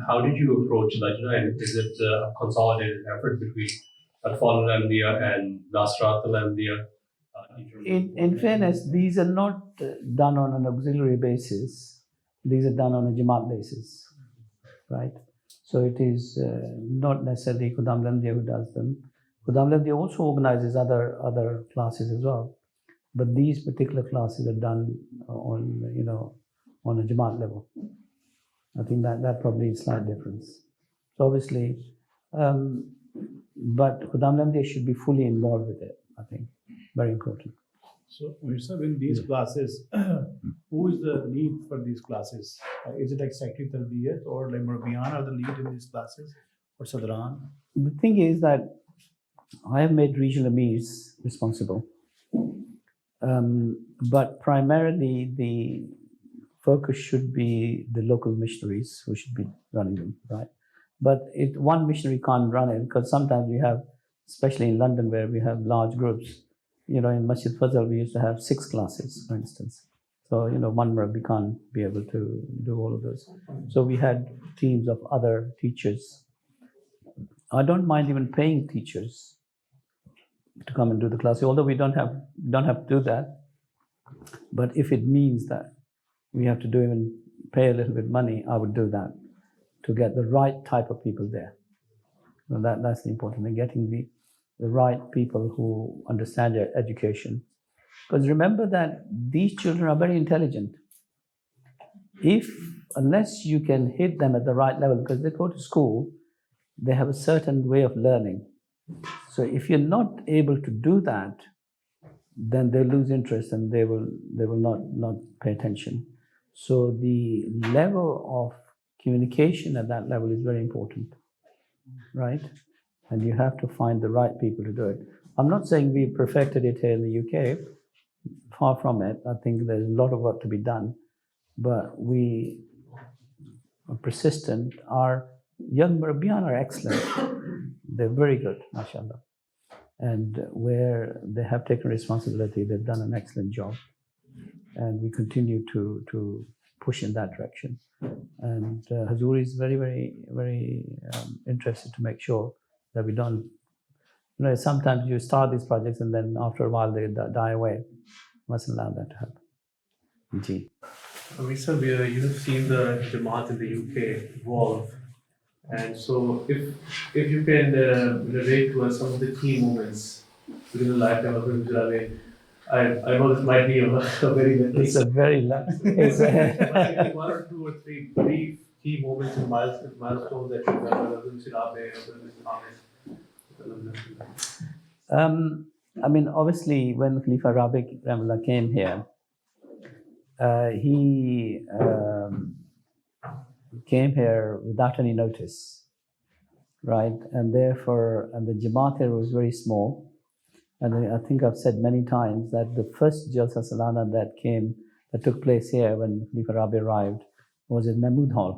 how did you approach Lajna, and is it a consolidated effort between Atfal al-Anbiya and Nasrat al-Anbiya? In fairness, these are not done on an auxiliary basis. These are done on a Jamaat basis, right? So it is not necessarily Khudam Lamdia who does them. Khudam Lamdia also organizes other classes as well, but these particular classes are done on on a Jamaat level. I think that probably is a slight difference. So obviously, but Khudam Lamdia should be fully involved with it. I think very important. So, Amir Sahib, in these classes, who is the lead for these classes? Is it like Secretary Tarbiyat or like Murabiyan are the lead in these classes, or Sadran? The thing is that I have made regional amirs responsible, but primarily the focus should be the local missionaries who should be running them, right? But one missionary can't run it because sometimes we have, especially in London where we have large groups, in Masjid Fazal we used to have 6 classes, for instance. So, one Murabbi can't be able to do all of those. So we had teams of other teachers. I don't mind even paying teachers to come and do the class, although we don't have to do that. But if it means that we have to pay a little bit money, I would do that to get the right type of people there. So that's the important thing, getting the right people who understand their education. Because remember that these children are very intelligent. Unless you can hit them at the right level, because they go to school, they have a certain way of learning. So if you're not able to do that, then they lose interest and they will not pay attention. So the level of communication at that level is very important, right? And you have to find the right people to do it. I'm not saying we perfected it here in the UK, far from it. I think there's a lot of work to be done, but we are persistent. Our young Murabiyan are excellent. They're very good, mashallah. And where they have taken responsibility, they've done an excellent job. And we continue to push in that direction. And Hazur is very, very, very interested to make sure that we don't. Sometimes you start these projects and then after a while they die away. Mustn't allow that to happen. Ji. Amir Sahib, you've seen the Jamaat in the UK evolve, and so if you can relate to us some of the key moments within the lifetime of Amir Jama'at, I know this might be a very lengthy. It's a very long. But one or two or three brief key moments and milestones that you remember of I mean, obviously, when Khalifa Rafiq Rahimahullah came here, he came here without any notice, right? And therefore, and the Jamaat here was very small. And I think I've said many times that the first Jalsa Salana that took place here when Khalifa Rabi arrived was in Mahmud Hall,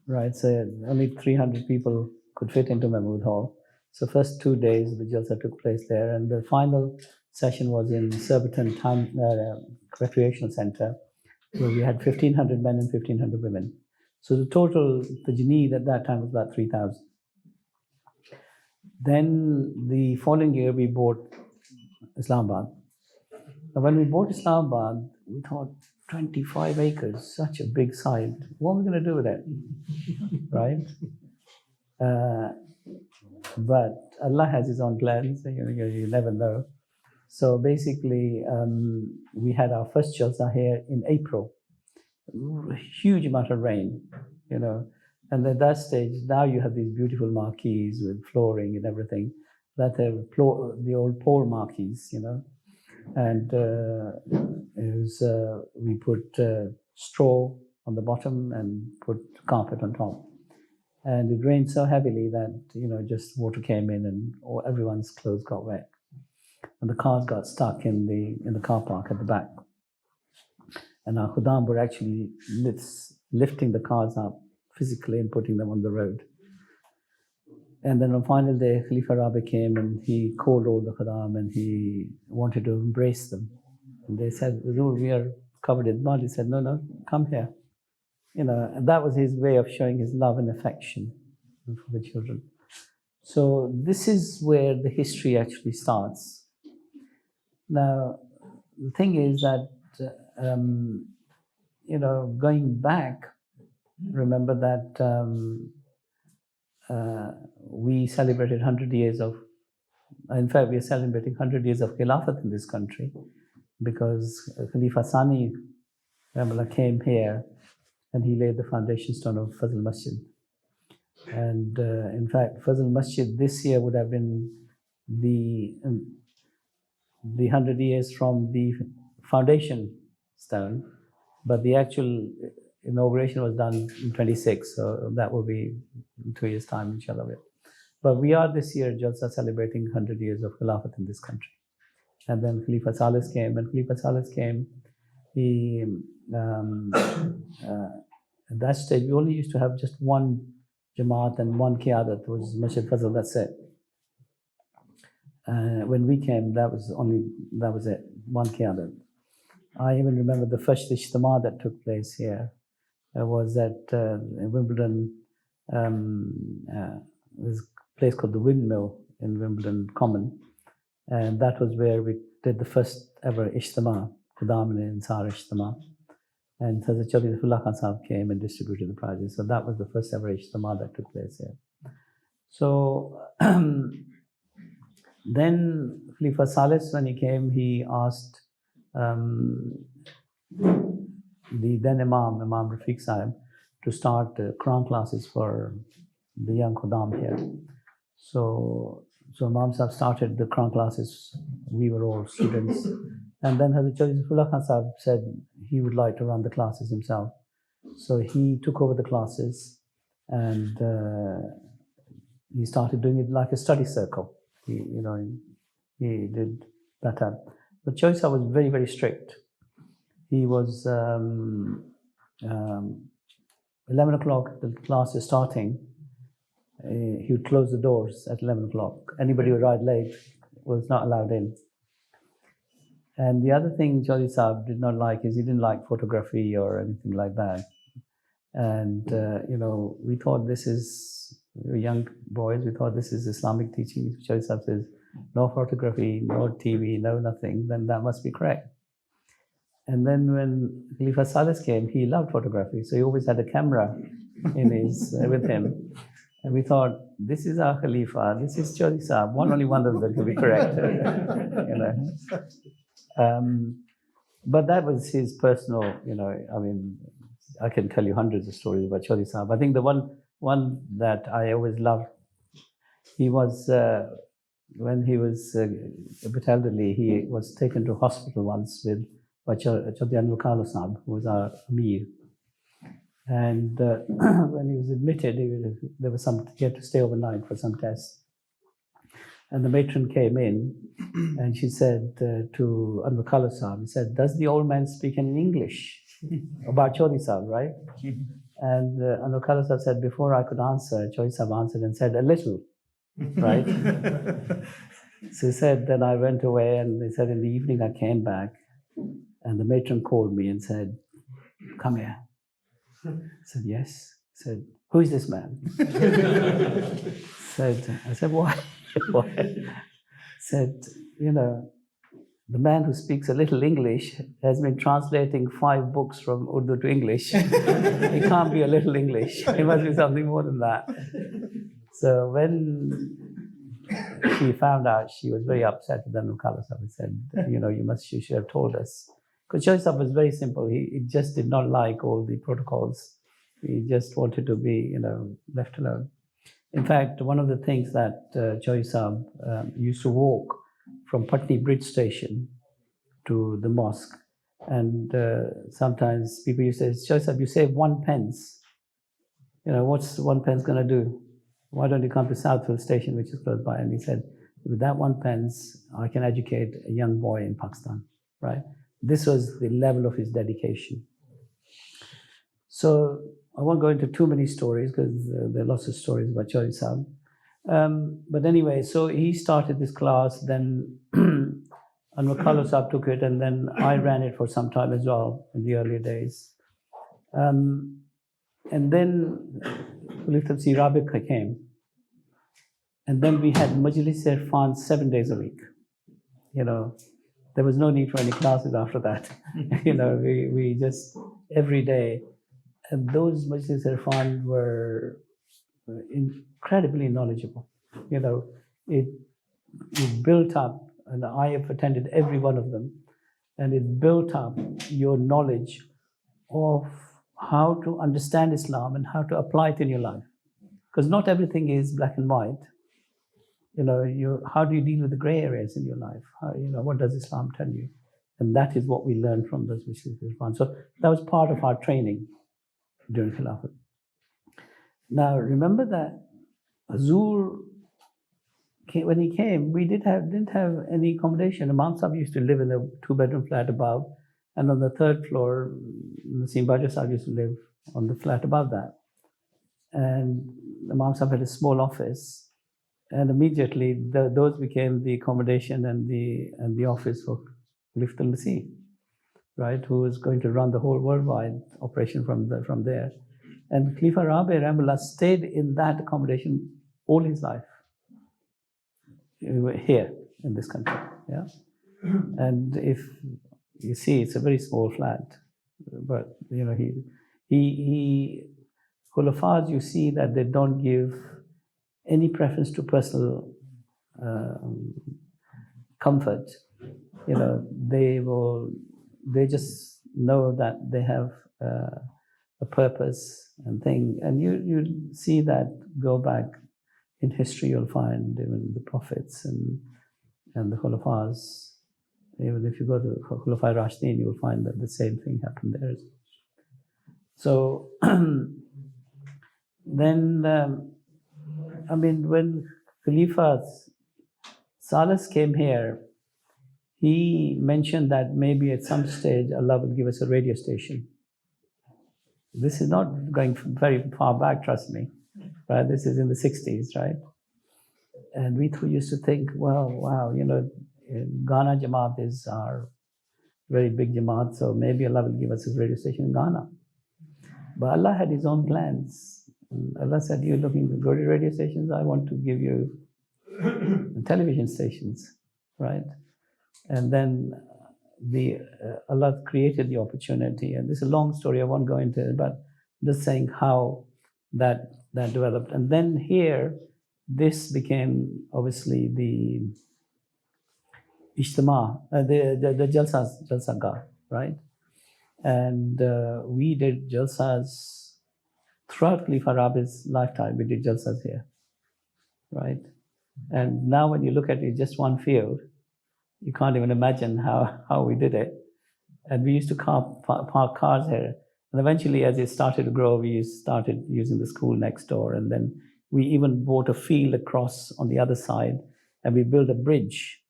right? So only 300 people could fit into Mahmud Hall. So first 2 days the Jalsa took place there, and the final session was in Surbiton Town Recreational Centre, where we had 1,500 men and 1,500 women. So the total, the Janeed at that time was about 3,000. Then the following year we bought Islamabad. And when we bought Islamabad, we thought 25 acres, such a big site. What are we going to do with it? Right? But Allah has His own plans. You never know. So basically, we had our first Jalsa here in April. Huge amount of rain, And at that stage, now you have these beautiful marquees with flooring and everything. That the old pole marquees, And we put straw on the bottom and put carpet on top. And it rained so heavily that, just water came in and everyone's clothes got wet. And the cars got stuck in the car park at the back. And our Khuddam were actually lifting the cars up physically and putting them on the road. And then on final day, Khalifa Rabi came and he called all the Khuddam and he wanted to embrace them. And they said, we are covered in mud. He said, no, come here. And that was his way of showing his love and affection for the children. So this is where the history actually starts. Now, the thing is that, going back, remember that we celebrated 100 years of, in fact, we are celebrating 100 years of Khilafat in this country because Khalifa Sani came here and he laid the foundation stone of Fazl Masjid. And in fact, Fazl Masjid this year would have been the 100 years from the foundation stone, but the actual inauguration was done in 26, so that will be in 2 years' time, inshallah. But we are this year Jalsa celebrating 100 years of Khilafat in this country. And then Khalifa Salis came, he, at that stage, we only used to have just one Jamaat and one Qiyadat, was Masjid Fazl, that's it. When we came, that was it, one Qiyadat. I even remember the first Ijtima that took place here was at Wimbledon. There's a place called the Windmill in Wimbledon Common, and that was where we did the first ever Ijtima, Khuddam and Ansar Ijtima. And Hazrat Chaudhry Zafrullah Khan Sahib came and distributed the prizes. So that was the first ever Ijtima that took place here. So then Khalifa Salis, when he came, he asked the then Imam Rafiq Sahib, to start Quran classes for the young Khuddam here. So Imam Sahib started the Quran classes. We were all students. And then Hazrat Chaudhry Zafrullah Khan Sahib said he would like to run the classes himself. So he took over the classes and he started doing it like a study circle. He did that up. But Chaudhry Sahib was very, very strict. He was 11 o'clock, the class is starting. He would close the doors at 11 o'clock. Anybody who arrived late was not allowed in. And the other thing Chaudhry Sahib did not like is he didn't like photography or anything like that. And, we thought this is, we were young boys, we thought this is Islamic teaching. If Chaudhry Sahib says, no photography, no TV, no nothing, then that must be correct. And then when Khalifa Salis came, he loved photography. So he always had a camera with him. And we thought, this is our Khalifa, this is Chaudhry Sahib, only one of them could be correct. But that was his personal, I can tell you hundreds of stories about Chaudhry Sahib. I think the one that I always loved, he was, when he was a bit elderly, he was taken to hospital once by Chaudhry Anwar Sahib, who was our Amir. And when he was admitted, he had to stay overnight for some tests. And the matron came in and she said to Anwar Khala Sahib, he said, does the old man speak in English? About Chaudhry Sahib, right? And Anwar Khala Sahib said, before I could answer, Chaudhry Sahib answered and said, a little, right? So he said, then I went away, and he said, in the evening I came back and the matron called me and said, come here. I said, yes. He said, who is this man? I said, why? Why? Said, the man who speaks a little English has been translating 5 books from Urdu to English. He can't be a little English. He must be something more than that. So when she found out, she was very upset with Anwar Khala Sahib and said, you should have told us. Because Chaudhry Sahib was very simple. He just did not like all the protocols. He just wanted to be, left alone. In fact, one of the things that Chaudhry Sahib used to walk from Putney Bridge Station to the mosque. And sometimes people used to say, Chaudhry Sahib, you save 1 pence. What's 1 pence going to do? Why don't you come to Southfield Station, which is close by? And he said, with that 1 pence, I can educate a young boy in Pakistan, right? This was the level of his dedication. So I won't go into too many stories because there are lots of stories about Chaudhry Sahib. But anyway, so he started this class, then Anwar Khala Sahib took it, and then I ran it for some time as well in the earlier days. And then Rafiq came. And then we had Majlis Irfan 7 days a week. There was no need for any classes after that. We just, every day. And those Majlis Irfan were incredibly knowledgeable. It built up, and I have attended every one of them, and it built up your knowledge of how to understand Islam and how to apply it in your life. Because not everything is black and white. How do you deal with the gray areas in your life? What does Islam tell you? And that is what we learned from those Majlis Irfan. So that was part of our training during Khilafat. Now, remember that Hazur, when he came, we didn't have any accommodation. Imam Sahib used to live in a 2-bedroom flat above, and on the 3rd floor, Naseem Baja Sahib used to live on the flat above that. And Imam Sahib had a small office, and immediately those became the accommodation and the office for Khalifatul Masih, right? Who was going to run the whole worldwide operation from there. And Khalifa Rabi Rahimahullah stayed in that accommodation all his life. Here in this country, yeah. And if you see, it's a very small flat, but he Khulafas, you see that they don't give any preference to personal comfort. They just know that they have a purpose and thing, and you see that go back in history. You'll find even the prophets and the Khulafas. Even if you go to Khulafai Rashidin, you will find that the same thing happened there. So then, when Khalifa Salis came here, he mentioned that maybe at some stage Allah would give us a radio station. This is not going very far back, trust me. Right? This is in the 60s, right? And we used to think, well, wow, Ghana Jama'at is our very big Jamaat, so maybe Allah will give us a radio station in Ghana. But Allah had His own plans. And Allah said, you're looking to go to radio stations, I want to give you television stations, right? And then Allah created the opportunity, and this is a long story, I won't go into it, but just saying how that developed. And then here, this became obviously the Ijtima, the Jalsagah, right? And we did Jalsas throughout Khalifa Rabi's lifetime, we did Jalsas here, right? And now when you look at it, just one field, you can't even imagine how we did it. And we used to park cars here. And eventually, as it started to grow, we started using the school next door. And then we even bought a field across on the other side, and we built a bridge,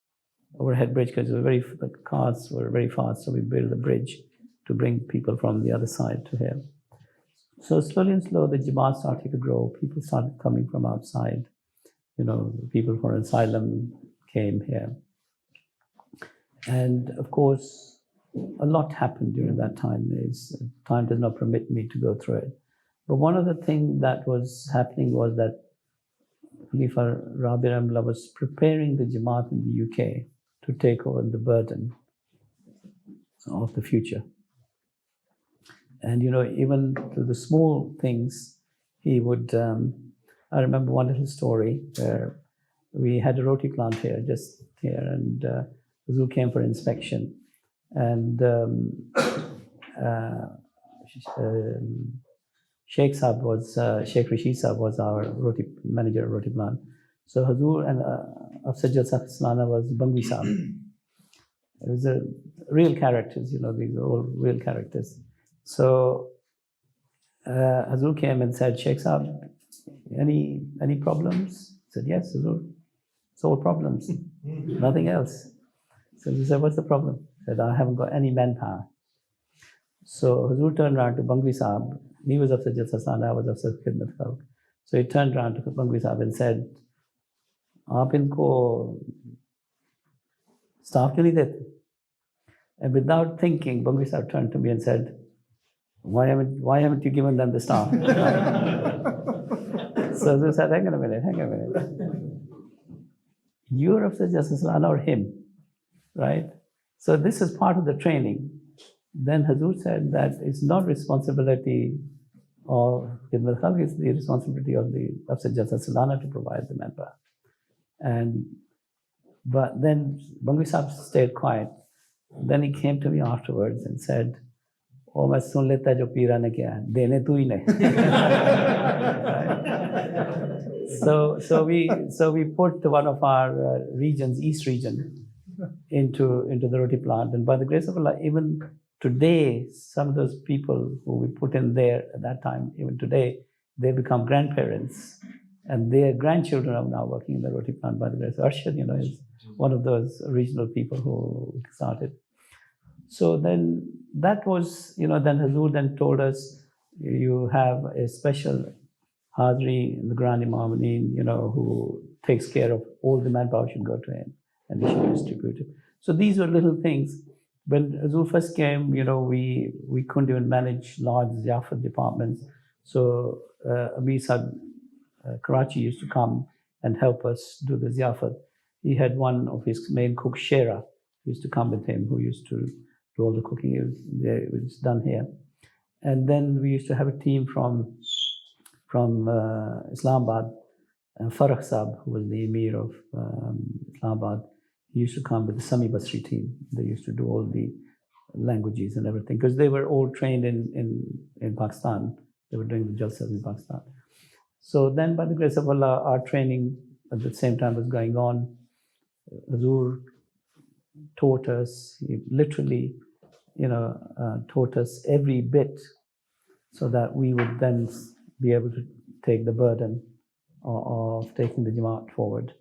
overhead bridge, because the cars were very fast. So we built a bridge to bring people from the other side to here. So slowly and slowly, the Jamaat started to grow. People started coming from outside. People for asylum came here. And of course, a lot happened during that time. Time does not permit me to go through it. But one of the things that was happening was that Khalifa Rabi Rahimahullah was preparing the Jamaat in the UK to take over the burden of the future. And even to the small things, he would. I remember one little story where we had a roti plant here, just here, and Huzur came for inspection, and Sheikh Rashid Sahib was our manager of roti plant. So Huzur and Afsar Jalsa Salana was Bangwi Sahib. It was real characters, these were all real characters. So Huzur came and said, Sheikh Sahib, any problems? He said, yes, Huzur, it's all problems, nothing else. So he said, what's the problem? He said, I haven't got any manpower. So Huzur turned around to Bangwi Sahib. He was Afsar Jalsa Salana, I was Afsar Khidmat Khalq. So he turned around to Bangwi Sahib and said, Aap inko staff kyun nahi dete? And without thinking, Bangwi Sahib turned to me and said, why haven't you given them the staff? So they said, hang on a minute. You're Afsar Jalsa Salana or him, right? So this is part of the training. Then Huzur said that it's not responsibility of Khidmat Khalq, it's the responsibility of the Afsar Jalsa Salana to provide the manpower. But then Bangwi Sahib stayed quiet. Then he came to me afterwards and said, "Oh, main sun leta jo pira ne kiya, dene tu hi ne." So we put one of our regions, East region, into the roti plant, and by the grace of Allah, even today, some of those people who we put in there at that time, even today, they become grandparents, and their grandchildren are now working in the roti plant by the grace of Arshad, is one of those regional people who started. So then that was, then Huzur then told us, you have a special Hadri, the Grand Imam, who takes care of all the manpower should go to him, and he should distribute it. So these were little things. When Huzur first came, we couldn't even manage large ziyafat departments. So Amir Sahib, Karachi used to come and help us do the ziyafat. He had one of his main cooks, Shera, who used to come with him, who used to do all the cooking. It was done here. And then we used to have a team from Islamabad, Farah Sahib, who was the Emir of Islamabad. He used to come with the Sami Basri team. They used to do all the languages and everything, because they were all trained in Pakistan. They were doing the Jalsas in Pakistan. So then, by the grace of Allah, our training at the same time was going on. Huzur taught us, he literally, taught us every bit, so that we would then be able to take the burden of taking the Jamaat forward.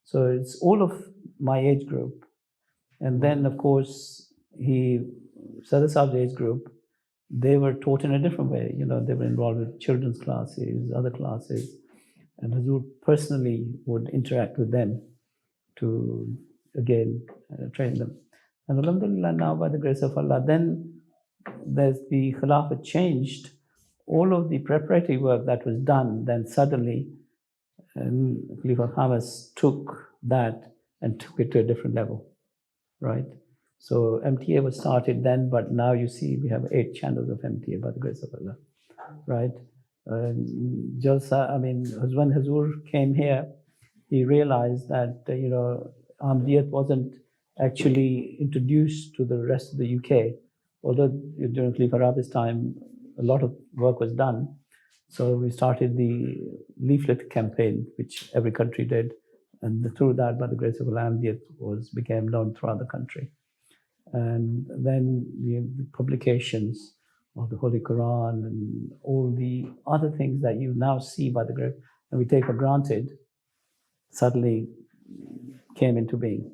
So it's all of my age group. And then, of course, Sadr Saab's age group, they were taught in a different way. They were involved with children's classes, other classes. And Huzur personally would interact with them to, again, train them. And alhamdulillah, now by the grace of Allah, then there's the Khilafat changed. All of the preparatory work that was done, then suddenly Khalifa Hamas took that and took it to a different level, right? So MTA was started then, but now you see we have 8 channels of MTA by the grace of Allah, right? Jalsa, I mean, when Hazur came here, he realized that, Ahmadiyat wasn't actually introduced to the rest of the UK. Although during Khalifa Rabi's time, a lot of work was done. So we started the leaflet campaign, which every country did. And through that, by the grace of Allah, Ahmadiyat became known throughout the country. And then the publications of the Holy Quran and all the other things that you now see by the grace, and we take for granted, suddenly came into being.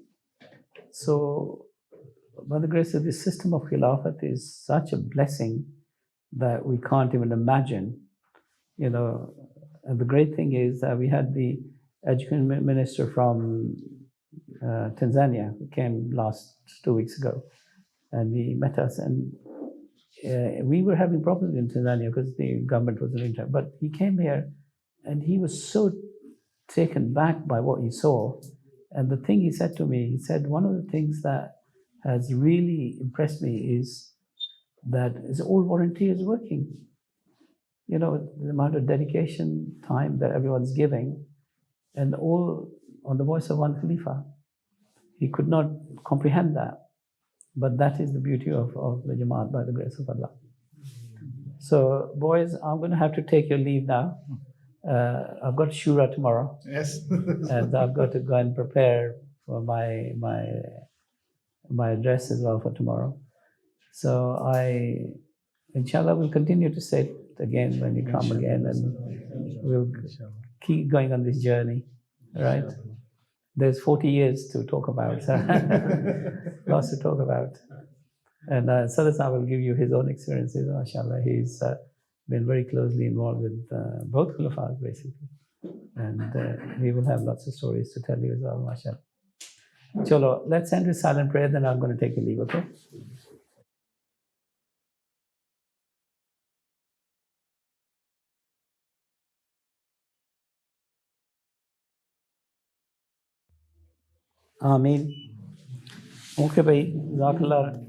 So, by the grace of this system of Khilafat is such a blessing that we can't even imagine. And the great thing is that we had the education minister from Tanzania who came last 2 weeks ago, and he met us, and we were having problems in Tanzania because the government wasn't in charge. But he came here, and he was so taken back by what he saw. And the thing he said to me, he said, one of the things that has really impressed me is that it's all volunteers working. The amount of dedication, time that everyone's giving, and all on the voice of one Khalifa. He could not comprehend that. But that is the beauty of the Jamaat by the grace of Allah. So, boys, I'm going to have to take your leave now. I've got Shura tomorrow. Yes. And I've got to go and prepare for my address as well for tomorrow. So inshallah, will continue to say it again when you come again, and we'll keep going on this journey, right? There's 40 years to talk about, so lots to talk about. And Sadasam will give you his own experiences, mashallah. He's been very closely involved with both Khilafats, basically. And we will have lots of stories to tell you as well, mashallah. Cholo, let's end with silent prayer, then I'm going to take a leave, okay? Ameen. Okay, bhai. Jazakallah.